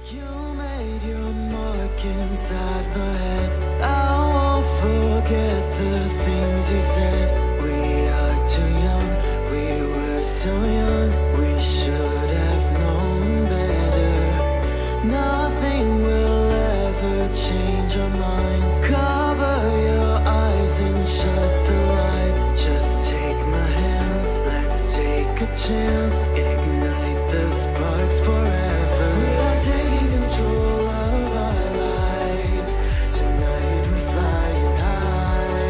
You made your mark inside my head. I won't forget the things you said. We are too young, we were so young. We should have known better. Nothing will ever change our minds. Cover your eyes and shut the lights. Just take my hands, let's take a chance. Ignite the sparks forever. We are taking control of our lives. Tonight we're flying high.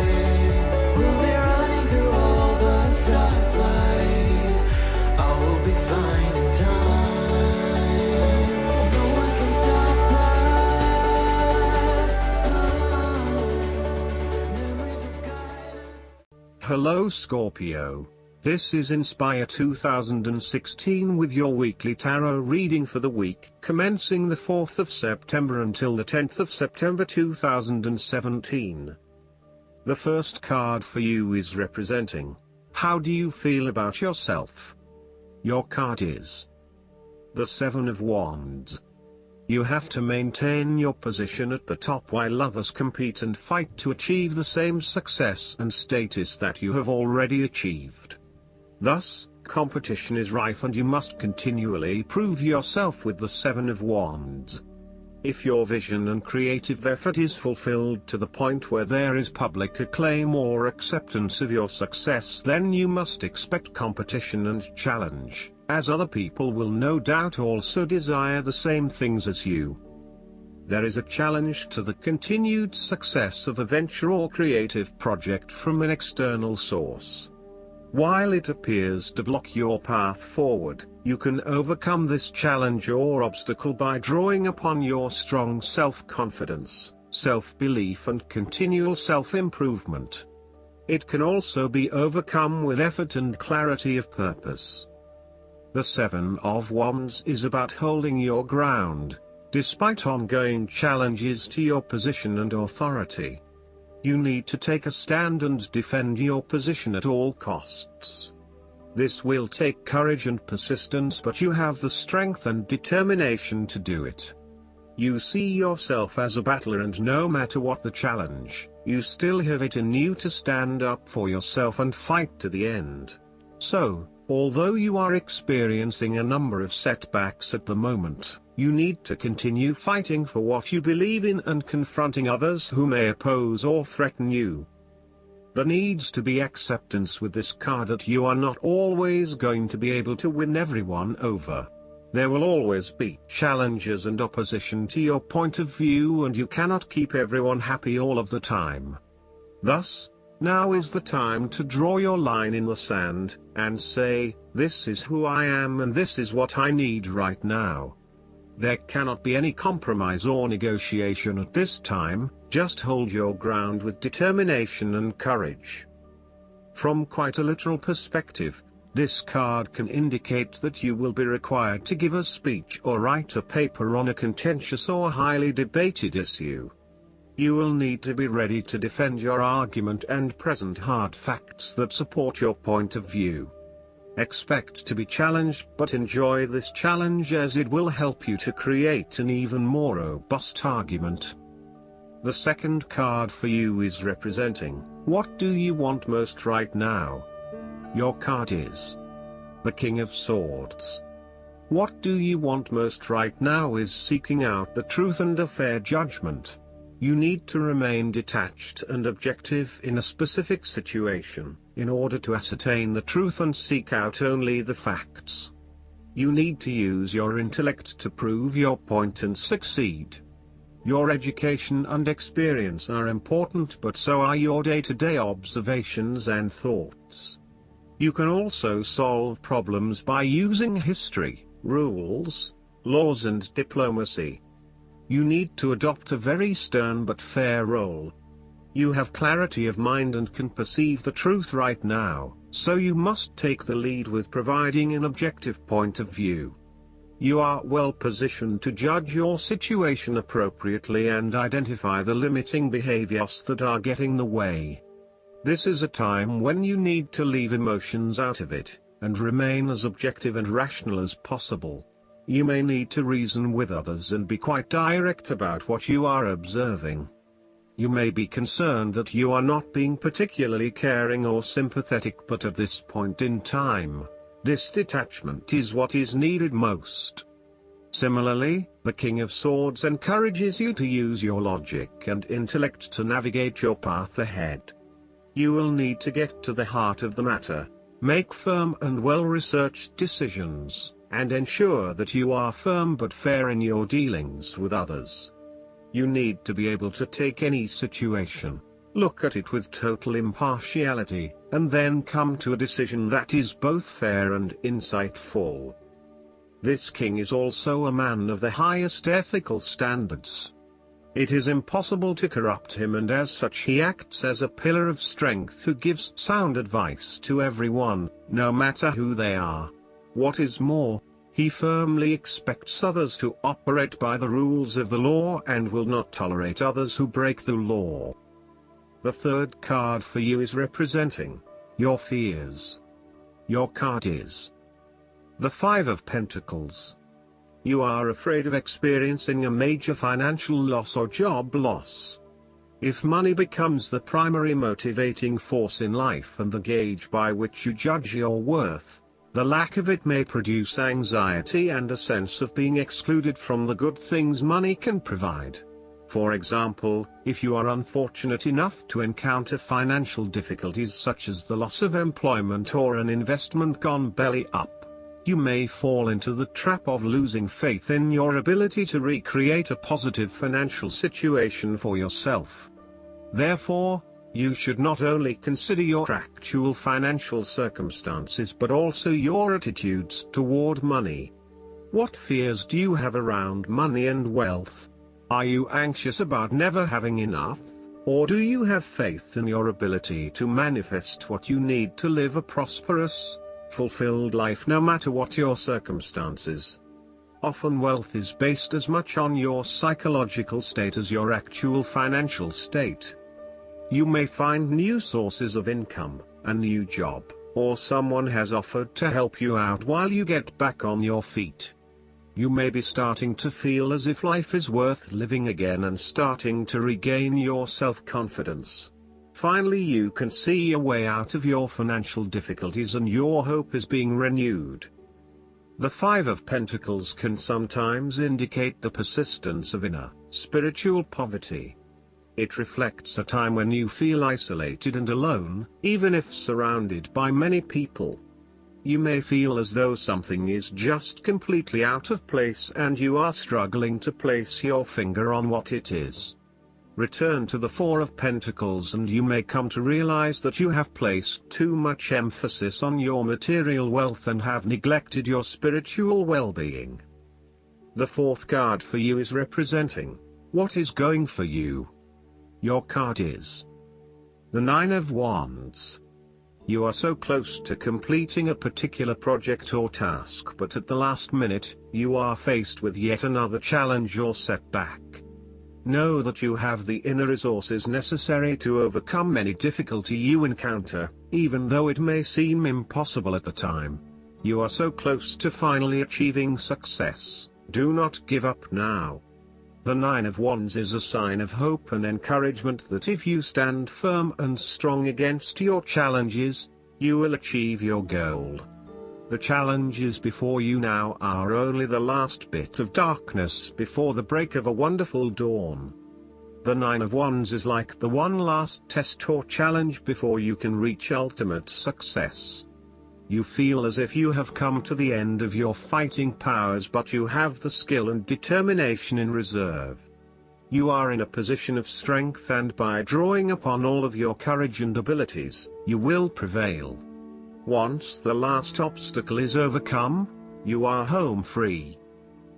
We'll be running through all the stoplights. All will be fine in time. No one can stop us. Memories will guide us. Hello Scorpio. This is Inspire 2016 with your weekly tarot reading for the week commencing the 4th of September until the 10th of September 2017. The first card for you is representing, how do you feel about yourself? Your card is the Seven of Wands. You have to maintain your position at the top while others compete and fight to achieve the same success and status that you have already achieved. Thus, competition is rife and you must continually prove yourself with the Seven of Wands. If your vision and creative effort is fulfilled to the point where there is public acclaim or acceptance of your success, then you must expect competition and challenge, as other people will no doubt also desire the same things as you. There is a challenge to the continued success of a venture or creative project from an external source. While it appears to block your path forward, you can overcome this challenge or obstacle by drawing upon your strong self-confidence, self-belief and continual self-improvement. It can also be overcome with effort and clarity of purpose. The Seven of Wands is about holding your ground, despite ongoing challenges to your position and authority. You need to take a stand and defend your position at all costs. This will take courage and persistence, but you have the strength and determination to do it. You see yourself as a battler, and no matter what the challenge, you still have it in you to stand up for yourself and fight to the end. So, although you are experiencing a number of setbacks at the moment, you need to continue fighting for what you believe in and confronting others who may oppose or threaten you. There needs to be acceptance with this card that you are not always going to be able to win everyone over. There will always be challenges and opposition to your point of view, and you cannot keep everyone happy all of the time. Thus, now is the time to draw your line in the sand, and say, this is who I am and this is what I need right now. There cannot be any compromise or negotiation at this time, just hold your ground with determination and courage. From quite a literal perspective, this card can indicate that you will be required to give a speech or write a paper on a contentious or highly debated issue. You will need to be ready to defend your argument and present hard facts that support your point of view. Expect to be challenged, but enjoy this challenge as it will help you to create an even more robust argument. The second card for you is representing, what do you want most right now? Your card is the King of Swords. What do you want most right now is seeking out the truth and a fair judgment. You need to remain detached and objective in a specific situation, in order to ascertain the truth and seek out only the facts. You need to use your intellect to prove your point and succeed. Your education and experience are important, but so are your day-to-day observations and thoughts. You can also solve problems by using history, rules, laws and diplomacy. You need to adopt a very stern but fair role. You have clarity of mind and can perceive the truth right now, so you must take the lead with providing an objective point of view. You are well positioned to judge your situation appropriately and identify the limiting behaviors that are getting in the way. This is a time when you need to leave emotions out of it, and remain as objective and rational as possible. You may need to reason with others and be quite direct about what you are observing. You may be concerned that you are not being particularly caring or sympathetic, but at this point in time, this detachment is what is needed most. Similarly, the King of Swords encourages you to use your logic and intellect to navigate your path ahead. You will need to get to the heart of the matter, make firm and well-researched decisions, and ensure that you are firm but fair in your dealings with others. You need to be able to take any situation, look at it with total impartiality, and then come to a decision that is both fair and insightful. This king is also a man of the highest ethical standards. It is impossible to corrupt him, and as such he acts as a pillar of strength who gives sound advice to everyone, no matter who they are. What is more, he firmly expects others to operate by the rules of the law and will not tolerate others who break the law. The third card for you is representing your fears. Your card is the Five of Pentacles. You are afraid of experiencing a major financial loss or job loss. If money becomes the primary motivating force in life and the gauge by which you judge your worth, the lack of it may produce anxiety and a sense of being excluded from the good things money can provide. For example, if you are unfortunate enough to encounter financial difficulties such as the loss of employment or an investment gone belly up, you may fall into the trap of losing faith in your ability to recreate a positive financial situation for yourself. Therefore, you should not only consider your actual financial circumstances but also your attitudes toward money. What fears do you have around money and wealth? Are you anxious about never having enough, or do you have faith in your ability to manifest what you need to live a prosperous, fulfilled life no matter what your circumstances? Often wealth is based as much on your psychological state as your actual financial state. You may find new sources of income, a new job, or someone has offered to help you out while you get back on your feet. You may be starting to feel as if life is worth living again and starting to regain your self-confidence. Finally, you can see a way out of your financial difficulties and your hope is being renewed. The Five of Pentacles can sometimes indicate the persistence of inner, spiritual poverty. It reflects a time when you feel isolated and alone, even if surrounded by many people. You may feel as though something is just completely out of place and you are struggling to place your finger on what it is. Return to the Four of Pentacles and you may come to realize that you have placed too much emphasis on your material wealth and have neglected your spiritual well-being. The fourth card for you is representing what is going for you. Your card is the Nine of Wands. You are so close to completing a particular project or task, but at the last minute, you are faced with yet another challenge or setback. Know that you have the inner resources necessary to overcome any difficulty you encounter, even though it may seem impossible at the time. You are so close to finally achieving success. Do not give up now. The Nine of Wands is a sign of hope and encouragement that if you stand firm and strong against your challenges, you will achieve your goal. The challenges before you now are only the last bit of darkness before the break of a wonderful dawn. The Nine of Wands is like the one last test or challenge before you can reach ultimate success. You feel as if you have come to the end of your fighting powers, but you have the skill and determination in reserve. You are in a position of strength, and by drawing upon all of your courage and abilities, you will prevail. Once the last obstacle is overcome, you are home free.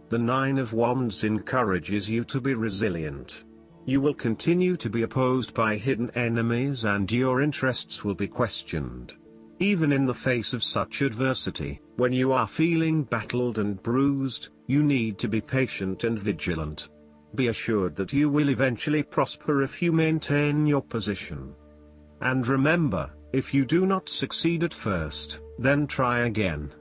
The Nine of Wands encourages you to be resilient. You will continue to be opposed by hidden enemies and your interests will be questioned. Even in the face of such adversity, when you are feeling battled and bruised, you need to be patient and vigilant. Be assured that you will eventually prosper if you maintain your position. And remember, if you do not succeed at first, then try again.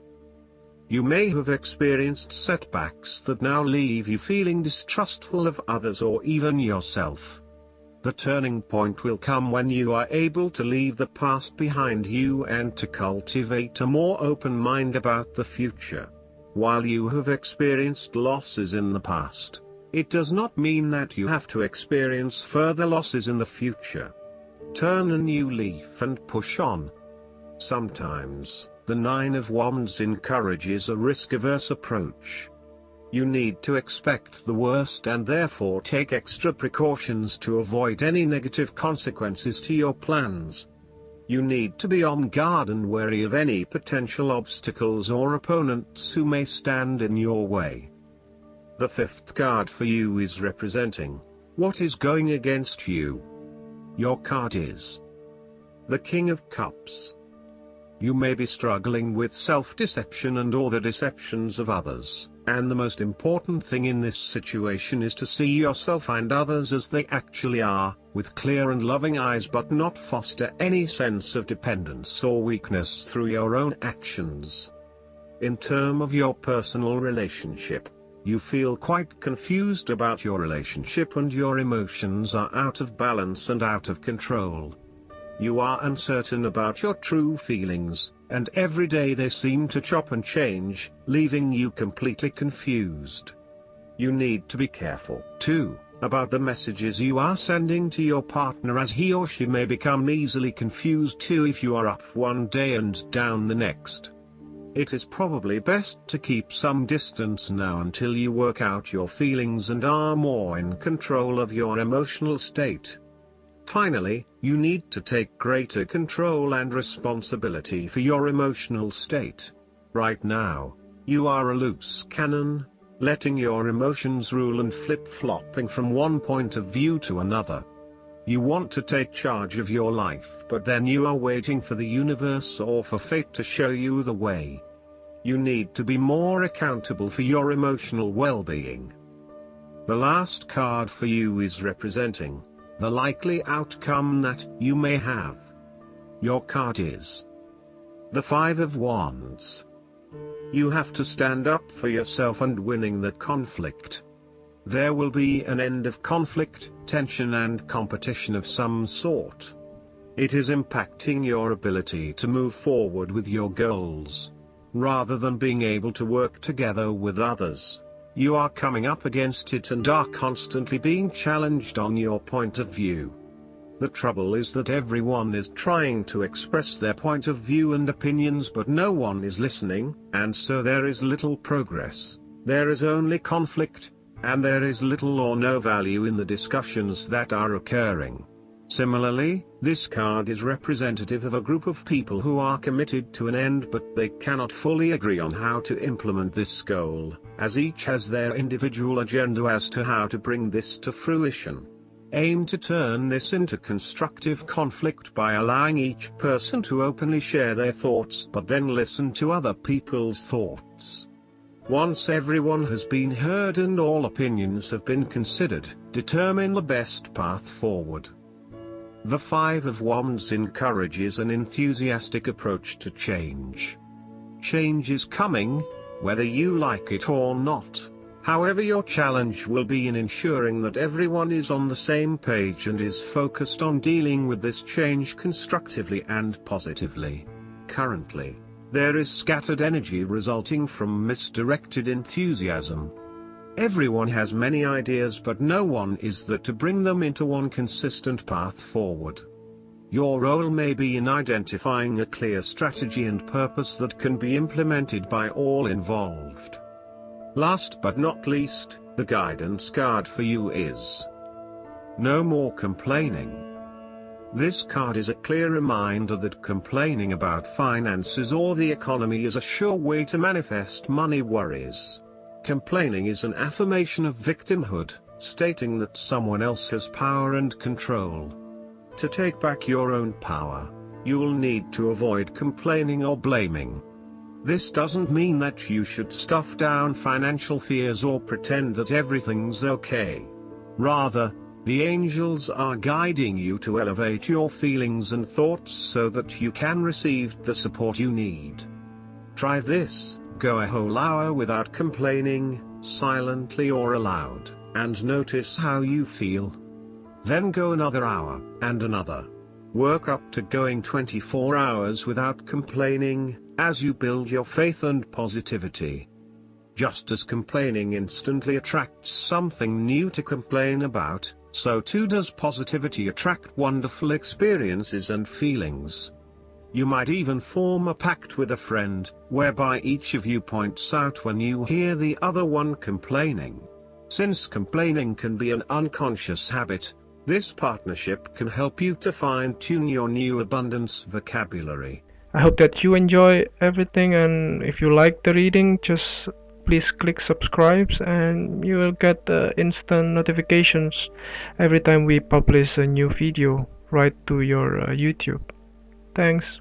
You may have experienced setbacks that now leave you feeling distrustful of others or even yourself. The turning point will come when you are able to leave the past behind you and to cultivate a more open mind about the future. While you have experienced losses in the past, it does not mean that you have to experience further losses in the future. Turn a new leaf and push on. Sometimes, the Nine of Wands encourages a risk-averse approach. You need to expect the worst and therefore take extra precautions to avoid any negative consequences to your plans. You need to be on guard and wary of any potential obstacles or opponents who may stand in your way. The fifth card for you is representing what is going against you. Your card is the King of Cups. You may be struggling with self-deception and/or the deceptions of others, and the most important thing in this situation is to see yourself and others as they actually are, with clear and loving eyes, but not foster any sense of dependence or weakness through your own actions. In terms of your personal relationship, you feel quite confused about your relationship and your emotions are out of balance and out of control. You are uncertain about your true feelings, and every day they seem to chop and change, leaving you completely confused. You need to be careful, too, about the messages you are sending to your partner, as he or she may become easily confused too if you are up one day and down the next. It is probably best to keep some distance now until you work out your feelings and are more in control of your emotional state. Finally, you need to take greater control and responsibility for your emotional state. Right now, you are a loose cannon, letting your emotions rule and flip-flopping from one point of view to another. You want to take charge of your life, but then you are waiting for the universe or for fate to show you the way. You need to be more accountable for your emotional well-being. The last card for you is representing the likely outcome that you may have. Your card is the Five of Wands. You have to stand up for yourself and winning the conflict. There will be an end of conflict, tension and competition of some sort. It is impacting your ability to move forward with your goals. Rather than being able to work together with others, you are coming up against it and are constantly being challenged on your point of view. The trouble is that everyone is trying to express their point of view and opinions, but no one is listening, and so there is little progress, there is only conflict, and there is little or no value in the discussions that are occurring. Similarly, this card is representative of a group of people who are committed to an end, but they cannot fully agree on how to implement this goal, as each has their individual agenda as to how to bring this to fruition. Aim to turn this into constructive conflict by allowing each person to openly share their thoughts, but then listen to other people's thoughts. Once everyone has been heard and all opinions have been considered, determine the best path forward. The Five of Wands encourages an enthusiastic approach to change. Change is coming, whether you like it or not. However, your challenge will be in ensuring that everyone is on the same page and is focused on dealing with this change constructively and positively. Currently, there is scattered energy resulting from misdirected enthusiasm. Everyone has many ideas, but no one is there to bring them into one consistent path forward. Your role may be in identifying a clear strategy and purpose that can be implemented by all involved. Last but not least, the guidance card for you is No More Complaining. This card is a clear reminder that complaining about finances or the economy is a sure way to manifest money worries. Complaining is an affirmation of victimhood, stating that someone else has power and control. To take back your own power, you'll need to avoid complaining or blaming. This doesn't mean that you should stuff down financial fears or pretend that everything's okay. Rather, the angels are guiding you to elevate your feelings and thoughts so that you can receive the support you need. Try this, Go a whole hour without complaining, silently or aloud, and notice how you feel. Then go another hour, and another. Work up to going 24 hours without complaining, as you build your faith and positivity. Just as complaining instantly attracts something new to complain about, so too does positivity attract wonderful experiences and feelings. You might even form a pact with a friend, whereby each of you points out when you hear the other one complaining. Since complaining can be an unconscious habit, this partnership can help you to fine-tune your new abundance vocabulary. I hope that you enjoy everything, and if you like the reading, just please click subscribe and you will get instant notifications every time we publish a new video right to your YouTube. Thanks.